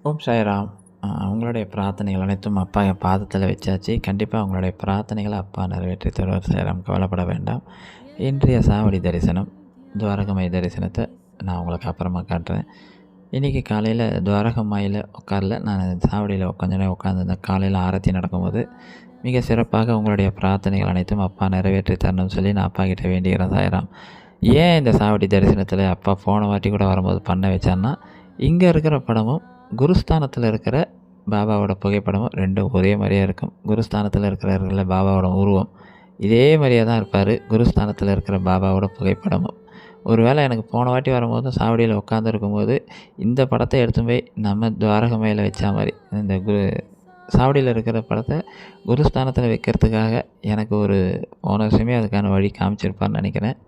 ஓம் சாய்ராம். உங்களுடைய பிரார்த்தனைகள் அனைத்தும் அப்பா என் பாதத்தில் வச்சாச்சு. கண்டிப்பாக உங்களுடைய பிரார்த்தனைகளை அப்பா நிறைவேற்றி தருவார் சாய்ராம். கவலைப்பட வேண்டாம். இன்றைய சாவடி தரிசனம், துவாரகமாய் தரிசனத்தை நான் உங்களுக்கு அப்புறமா காட்டுறேன். இன்றைக்கி காலையில் துவாரகமாயில் உட்காரல, நான் சாவடியில் கொஞ்ச நேரம் உட்காந்துருந்தேன். காலையில் ஆரத்தி நடக்கும்போது மிக சிறப்பாக உங்களுடைய பிரார்த்தனைகள் அனைத்தும் அப்பா நிறைவேற்றி தரணும்னு சொல்லி நான் அப்பா கிட்டே வேண்டிக்கிறேன் சாய்ராம். ஏன் இந்த சாவடி தரிசனத்தில் அப்பா போன வாட்டி கூட வரும்போது பண்ண வச்சான்னா, இங்கே இருக்கிற படமும் குருஸ்தானத்தில் இருக்கிற பாபாவோட புகைப்படமும் ரெண்டும் ஒரே மாதிரியே இருக்கும். குருஸ்தானத்தில் இருக்கிற பாபாவோட உருவம் இதே மாதிரியே தான் இருப்பார். குருஸ்தானத்தில் இருக்கிற பாபாவோட புகைப்படமும். ஒரு வேளை எனக்கு போன வாட்டி வரும்போதும் சாவடியில் உட்காந்துருக்கும்போது இந்த படத்தை எடுத்து போய் நம்ம துவாரகமையில் வச்சா மாதிரி இந்த சாவடியில் இருக்கிற படத்தை குருஸ்தானத்தில் வைக்கிறதுக்காக எனக்கு ஒரு போன வருஷமே அதுக்கான வழி காமிச்சிருப்பார்னு நினைக்கிறேன்.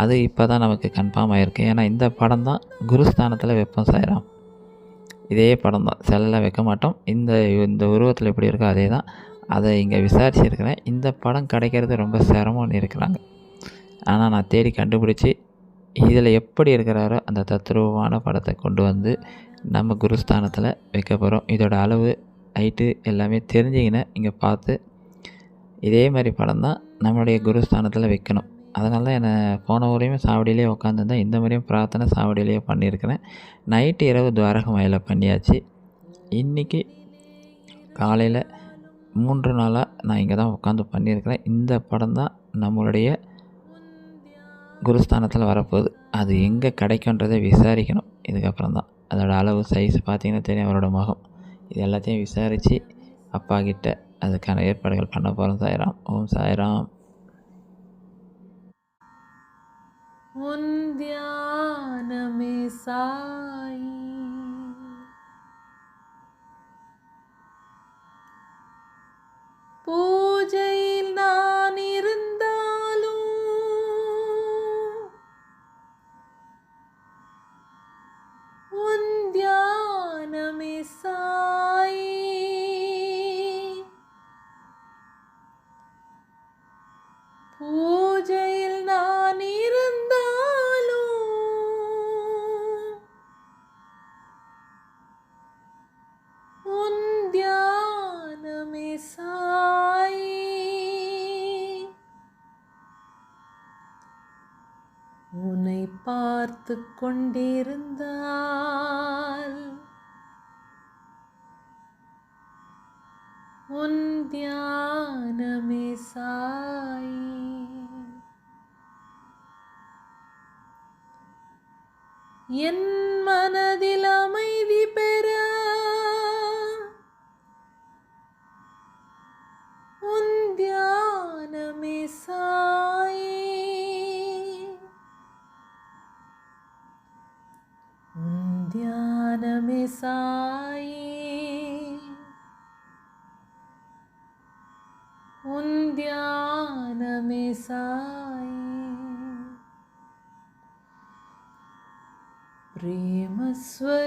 அது இப்போ தான் நமக்கு கன்ஃபார்ம் ஆகிருக்கு. ஏன்னா இந்த படம் தான் குருஸ்தானத்தில் வைப்போம் சாய்ராம். இதே படம் தான், செல்லாம் வைக்க மாட்டோம். இந்த உருவத்தில் எப்படி இருக்கோ அதே தான். அதை இங்கே விசாரிச்சுருக்கிறேன். இந்த படம் கிடைக்கிறது ரொம்ப சிரமம்னு இருக்கிறாங்க. ஆனால் நான் தேடி கண்டுபிடிச்சி இதில் எப்படி இருக்கிறாரோ அந்த தத்ரூபமான படத்தை கொண்டு வந்து நம்ம குருஸ்தானத்தில் வைக்க போகிறோம். இதோட அளவு, ஹைட்டு எல்லாமே தெரிஞ்சிங்கன்னா இங்கே பார்த்து இதே மாதிரி படம் தான் நம்மளுடைய குருஸ்தானத்தில் வைக்கணும். அதனால தான் என்னை போன முறையுமே சாவடியிலே உட்காந்துருந்தேன். இந்த முறையும் பிரார்த்தனை சாவடியிலேயே பண்ணியிருக்கிறேன். நைட்டு இரவு துவாரகமாயில் பண்ணியாச்சு. இன்றைக்கி காலையில் 3 நாளாக நான் இங்கே தான் உட்காந்து பண்ணியிருக்கிறேன். இந்த படம் தான் நம்மளுடைய குருஸ்தானத்தில் வரப்போகுது. அது எங்கே கிடைக்குன்றதை விசாரிக்கணும் இதுக்கப்புறம் தான். அதோடய அளவு, சைஸ் பார்த்திங்கன்னா தெரியும், அவரோட முகம். இது எல்லாத்தையும் விசாரித்து அப்பா கிட்ட அதுக்கான ஏற்பாடுகள் பண்ண போகிறோம் சாய்ராம். ஓம் சாய்ராம். உன் தியானமே சாயி, பூஜையில் நான் இருந்தாலும் உன் தியானமே சாயி, பூஜையில் நான் இருந்தாலும் உன் தியானமே சாயி, உன்னை பார்த்து கொண்டிருந்தால் உன் தியானமே சாயி, என் மனதில் அமைதி பெற உன் தியானமே சாயி, உன் தியானமே சாயி, உன் தியானமே சாயி, பிரேமஸ்வரூபனே